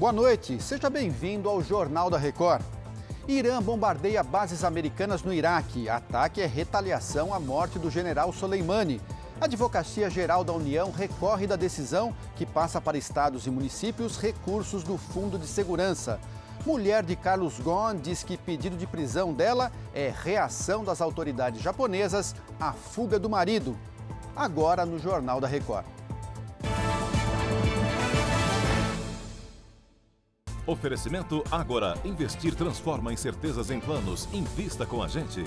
Boa noite, seja bem-vindo ao Jornal da Record. Irã bombardeia bases americanas no Iraque. Ataque é retaliação à morte do general Soleimani. A Advocacia Geral da União recorre da decisão que passa para estados e municípios recursos do Fundo de Segurança. Mulher de Carlos Ghosn diz que pedido de prisão dela é reação das autoridades japonesas à fuga do marido. Agora no Jornal da Record. Oferecimento Ágora. Investir transforma incertezas em planos. Invista com a gente.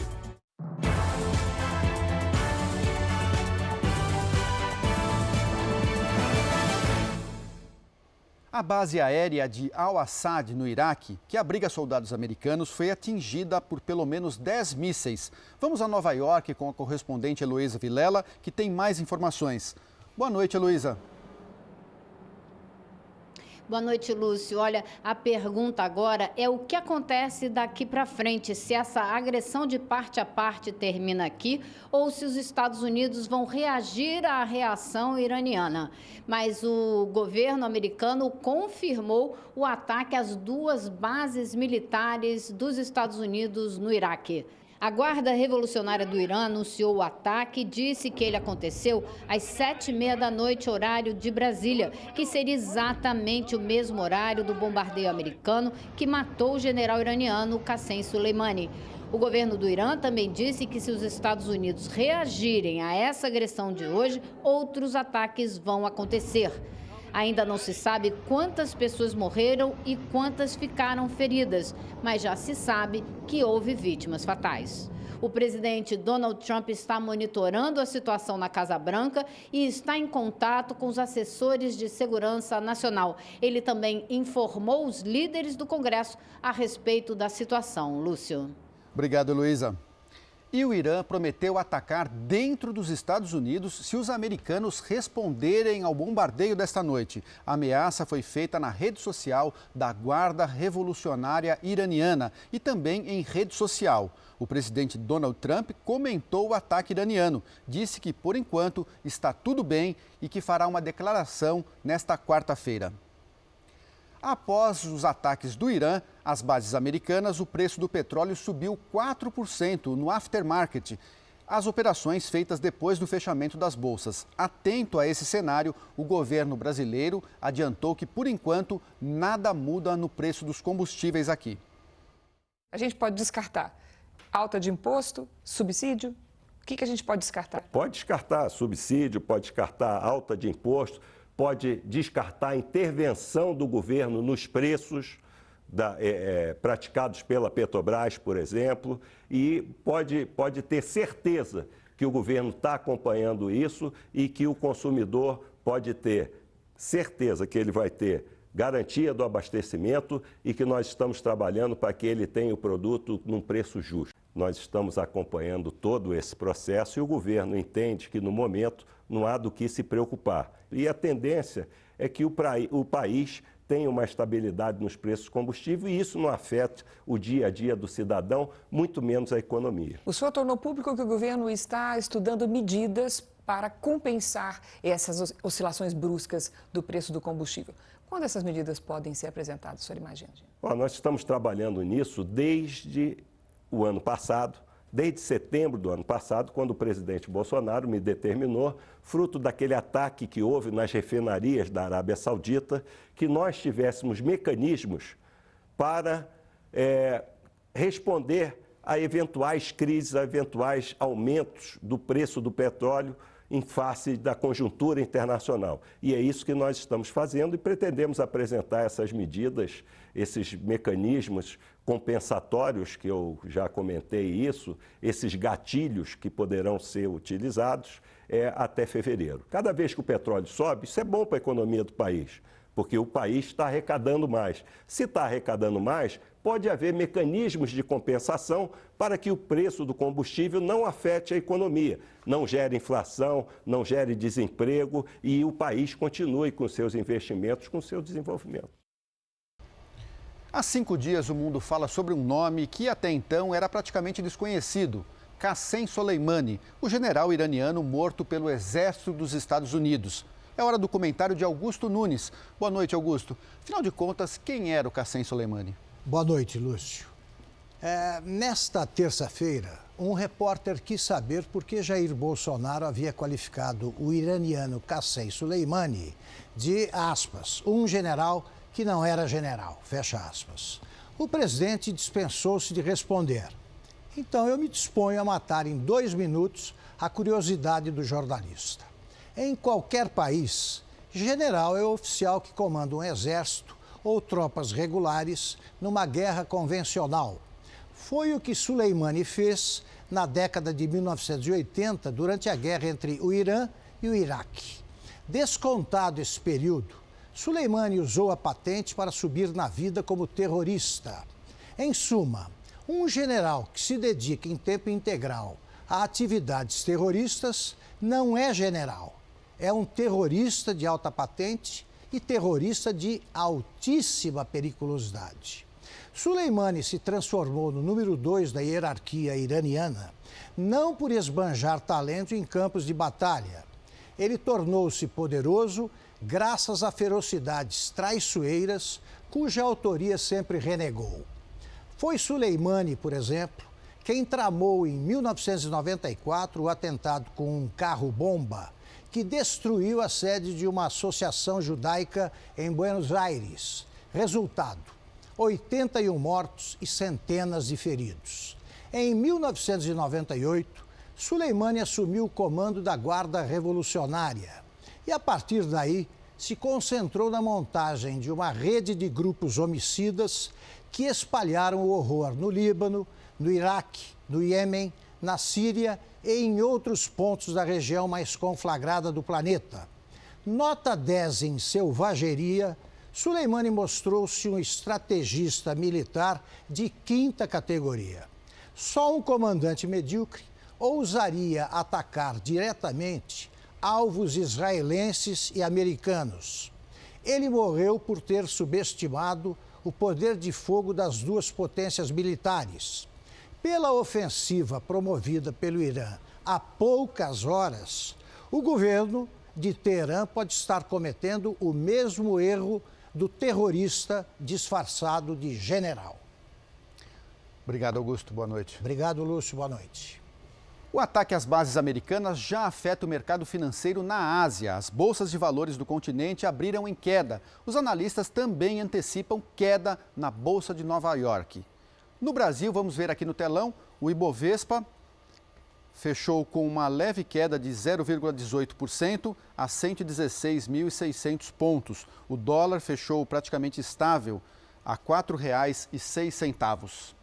A base aérea de Al-Assad, no Iraque, que abriga soldados americanos, foi atingida por pelo menos 10 mísseis. Vamos a Nova York com a correspondente Heloísa Vilela, que tem mais informações. Boa noite, Heloísa. Boa noite, Lúcio. Olha, a pergunta agora é o que acontece daqui para frente, se essa agressão de parte a parte termina aqui ou se os Estados Unidos vão reagir à reação iraniana. Mas o governo americano confirmou o ataque às duas bases militares dos Estados Unidos no Iraque. A Guarda Revolucionária do Irã anunciou o ataque e disse que ele aconteceu às 7h30 da noite, horário de Brasília, que seria exatamente o mesmo horário do bombardeio americano que matou o general iraniano Qassem Soleimani. O governo do Irã também disse que se os Estados Unidos reagirem a essa agressão de hoje, outros ataques vão acontecer. Ainda não se sabe quantas pessoas morreram e quantas ficaram feridas, mas já se sabe que houve vítimas fatais. O presidente Donald Trump está monitorando a situação na Casa Branca e está em contato com os assessores de segurança nacional. Ele também informou os líderes do Congresso a respeito da situação. Lúcio. Obrigado, Heloísa. E o Irã prometeu atacar dentro dos Estados Unidos se os americanos responderem ao bombardeio desta noite. A ameaça foi feita na rede social da Guarda Revolucionária Iraniana e também em rede social. O presidente Donald Trump comentou o ataque iraniano, disse que, por enquanto, está tudo bem e que fará uma declaração nesta quarta-feira. Após os ataques do Irã às bases americanas, o preço do petróleo subiu 4% no aftermarket. As operações feitas depois do fechamento das bolsas. Atento a esse cenário, o governo brasileiro adiantou que, por enquanto, nada muda no preço dos combustíveis aqui. A gente pode descartar alta de imposto, subsídio? O que a gente pode descartar? Pode descartar subsídio, pode descartar alta de imposto, pode descartar a intervenção do governo nos preços praticados pela Petrobras, por exemplo, e pode ter certeza que o governo está acompanhando isso e que o consumidor pode ter certeza que ele vai ter garantia do abastecimento e que nós estamos trabalhando para que ele tenha o produto num preço justo. Nós estamos acompanhando todo esse processo e o governo entende que, no momento, não há do que se preocupar. E a tendência é que o país tenha uma estabilidade nos preços de combustível e isso não afeta o dia a dia do cidadão, muito menos a economia. O senhor tornou público que o governo está estudando medidas para compensar essas oscilações bruscas do preço do combustível. Quando essas medidas podem ser apresentadas, o senhor imagina? Nós estamos trabalhando nisso desde o ano passado, desde setembro do ano passado, quando o presidente Bolsonaro me determinou, fruto daquele ataque que houve nas refinarias da Arábia Saudita, que nós tivéssemos mecanismos para responder a eventuais crises, a eventuais aumentos do preço do petróleo em face da conjuntura internacional. E é isso que nós estamos fazendo e pretendemos apresentar essas medidas, esses mecanismos compensatórios, que eu já comentei isso, esses gatilhos que poderão ser utilizados até fevereiro. Cada vez que o petróleo sobe, isso é bom para a economia do país, porque o país está arrecadando mais. Se está arrecadando mais, pode haver mecanismos de compensação para que o preço do combustível não afete a economia, não gere inflação, não gere desemprego e o país continue com seus investimentos, com seu desenvolvimento. Há 5 dias, o mundo fala sobre um nome que até então era praticamente desconhecido. Qassem Soleimani, o general iraniano morto pelo exército dos Estados Unidos. É hora do comentário de Augusto Nunes. Boa noite, Augusto. Afinal de contas, quem era o Qassem Soleimani? Boa noite, Lúcio. Nesta terça-feira, um repórter quis saber por que Jair Bolsonaro havia qualificado o iraniano Qassem Soleimani de, aspas, um general que não era general, fecha aspas. O presidente dispensou-se de responder. Então eu me disponho a matar em 2 minutos a curiosidade do jornalista. Em qualquer país, general é o oficial que comanda um exército ou tropas regulares numa guerra convencional. Foi o que Soleimani fez na década de 1980, durante a guerra entre o Irã e o Iraque. Descontado esse período, Soleimani usou a patente para subir na vida como terrorista. Em suma, um general que se dedica em tempo integral a atividades terroristas não é general. É um terrorista de alta patente e terrorista de altíssima periculosidade. Soleimani se transformou no número 2 da hierarquia iraniana, não por esbanjar talento em campos de batalha. Ele tornou-se poderoso graças a ferocidades traiçoeiras, cuja autoria sempre renegou. Foi Soleimani, por exemplo, quem tramou em 1994 o atentado com um carro-bomba que destruiu a sede de uma associação judaica em Buenos Aires. Resultado, 81 mortos e centenas de feridos. Em 1998, Soleimani assumiu o comando da Guarda Revolucionária e, a partir daí, se concentrou na montagem de uma rede de grupos homicidas que espalharam o horror no Líbano, no Iraque, no Iêmen, na Síria e em outros pontos da região mais conflagrada do planeta. Nota 10 em selvageria, Soleimani mostrou-se um estrategista militar de 5ª categoria. Só um comandante medíocre ousaria atacar diretamente alvos israelenses e americanos. Ele morreu por ter subestimado o poder de fogo das 2 potências militares. Pela ofensiva promovida pelo Irã há poucas horas, o governo de Teherã pode estar cometendo o mesmo erro do terrorista disfarçado de general. Obrigado, Augusto. Boa noite. Obrigado, Lúcio. Boa noite. O ataque às bases americanas já afeta o mercado financeiro na Ásia. As bolsas de valores do continente abriram em queda. Os analistas também antecipam queda na Bolsa de Nova York. No Brasil, vamos ver aqui no telão, o Ibovespa fechou com uma leve queda de 0,18% a 116.600 pontos. O dólar fechou praticamente estável a R$ 4,06.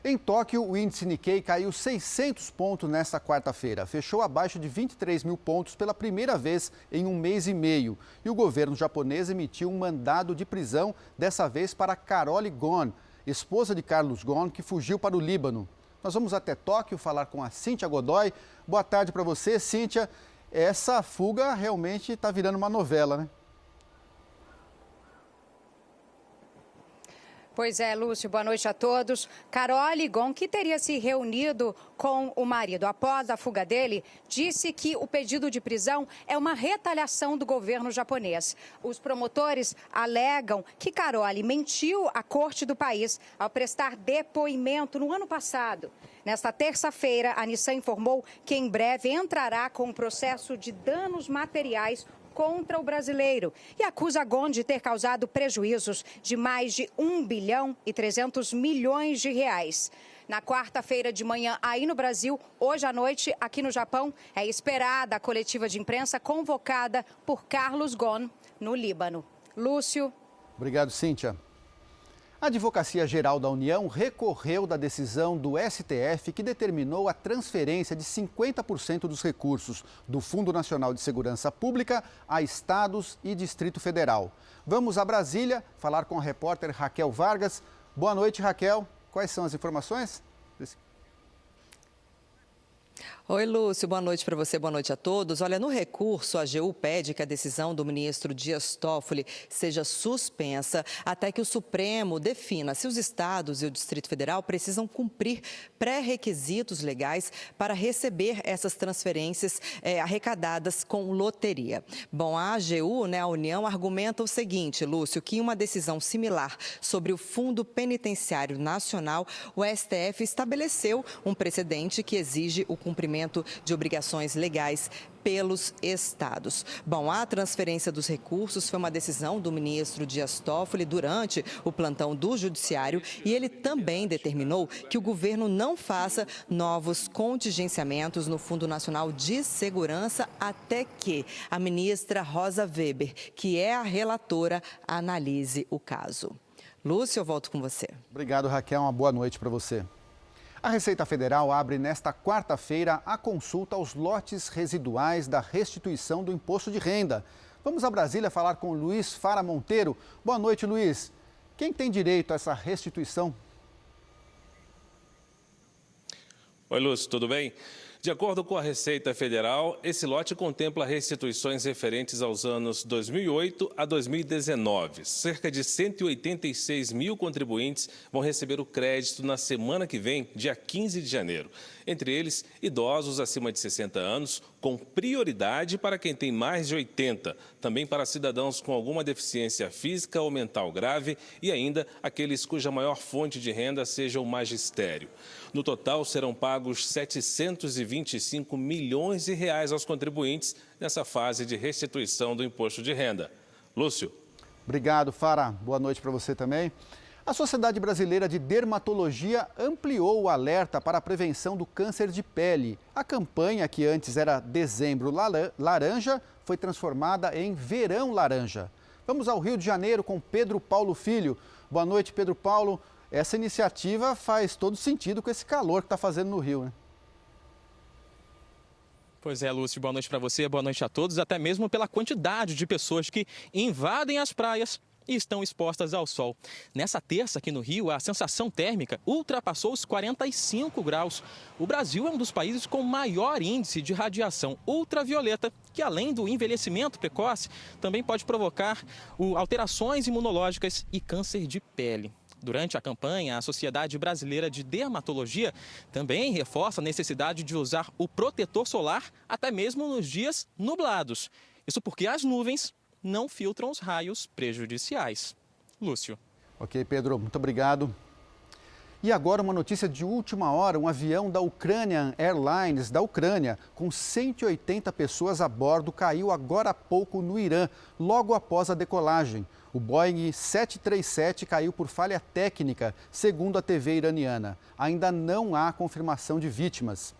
Em Tóquio, o índice Nikkei caiu 600 pontos nesta quarta-feira. Fechou abaixo de 23 mil pontos pela primeira vez em um mês e meio. E o governo japonês emitiu um mandado de prisão, dessa vez para Carole Ghosn, esposa de Carlos Ghosn, que fugiu para o Líbano. Nós vamos até Tóquio falar com a Cíntia Godoy. Boa tarde para você, Cíntia. Essa fuga realmente está virando uma novela, né? Pois é, Lúcio, boa noite a todos. Carole Ghosn, que teria se reunido com o marido após a fuga dele, disse que o pedido de prisão é uma retaliação do governo japonês. Os promotores alegam que Carole mentiu à corte do país ao prestar depoimento no ano passado. Nesta terça-feira, a Nissan informou que em breve entrará com um processo de danos materiais contra o brasileiro e acusa Ghosn de ter causado prejuízos de mais de 1 bilhão e 300 milhões de reais. Na quarta-feira de manhã, aí no Brasil, hoje à noite, aqui no Japão, é esperada a coletiva de imprensa convocada por Carlos Ghosn, no Líbano. Lúcio. Obrigado, Cíntia. A Advocacia Geral da União recorreu da decisão do STF que determinou a transferência de 50% dos recursos do Fundo Nacional de Segurança Pública a estados e Distrito Federal. Vamos a Brasília falar com a repórter Raquel Vargas. Boa noite, Raquel. Quais são as informações? Oi, Lúcio. Boa noite para você, boa noite a todos. Olha, no recurso, a AGU pede que a decisão do ministro Dias Toffoli seja suspensa até que o Supremo defina se os estados e o Distrito Federal precisam cumprir pré-requisitos legais para receber essas transferências arrecadadas com loteria. Bom, a AGU, a União, argumenta o seguinte, Lúcio, que em uma decisão similar sobre o Fundo Penitenciário Nacional, o STF estabeleceu um precedente que exige o cumprimento de obrigações legais pelos estados. Bom, a transferência dos recursos foi uma decisão do ministro Dias Toffoli durante o plantão do Judiciário e ele também determinou que o governo não faça novos contingenciamentos no Fundo Nacional de Segurança até que a ministra Rosa Weber, que é a relatora, analise o caso. Lúcio, eu volto com você. Obrigado, Raquel. Uma boa noite para você. A Receita Federal abre nesta quarta-feira a consulta aos lotes residuais da restituição do imposto de renda. Vamos a Brasília falar com Luiz Fara Monteiro. Boa noite, Luiz. Quem tem direito a essa restituição? Oi, Lúcio, tudo bem? De acordo com a Receita Federal, esse lote contempla restituições referentes aos anos 2008 a 2019. Cerca de 186 mil contribuintes vão receber o crédito na semana que vem, dia 15 de janeiro. Entre eles, idosos acima de 60 anos, com prioridade para quem tem mais de 80. Também para cidadãos com alguma deficiência física ou mental grave e ainda aqueles cuja maior fonte de renda seja o magistério. No total, serão pagos 725 milhões de reais aos contribuintes nessa fase de restituição do imposto de renda. Lúcio. Obrigado, Fara. Boa noite para você também. A Sociedade Brasileira de Dermatologia ampliou o alerta para a prevenção do câncer de pele. A campanha, que antes era Dezembro Laranja, foi transformada em Verão Laranja. Vamos ao Rio de Janeiro com Pedro Paulo Filho. Boa noite, Pedro Paulo. Essa iniciativa faz todo sentido com esse calor que está fazendo no Rio, né? Pois é, Lúcio, boa noite para você, boa noite a todos, até mesmo pela quantidade de pessoas que invadem as praias e estão expostas ao sol. Nessa terça aqui no Rio, a sensação térmica ultrapassou os 45 graus. O Brasil é um dos países com maior índice de radiação ultravioleta, que além do envelhecimento precoce, também pode provocar alterações imunológicas e câncer de pele. Durante a campanha, a Sociedade Brasileira de Dermatologia também reforça a necessidade de usar o protetor solar até mesmo nos dias nublados. Isso porque as nuvens não filtram os raios prejudiciais. Lúcio. Ok, Pedro, muito obrigado. E agora uma notícia de última hora, um avião da Ukrainian Airlines da Ucrânia, com 180 pessoas a bordo, caiu agora há pouco no Irã, logo após a decolagem. O Boeing 737 caiu por falha técnica, segundo a TV iraniana. Ainda não há confirmação de vítimas.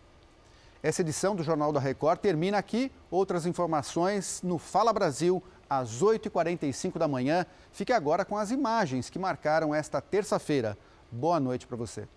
Essa edição do Jornal da Record termina aqui. Outras informações no Fala Brasil, às 8h45 da manhã. Fique agora com as imagens que marcaram esta terça-feira. Boa noite para você.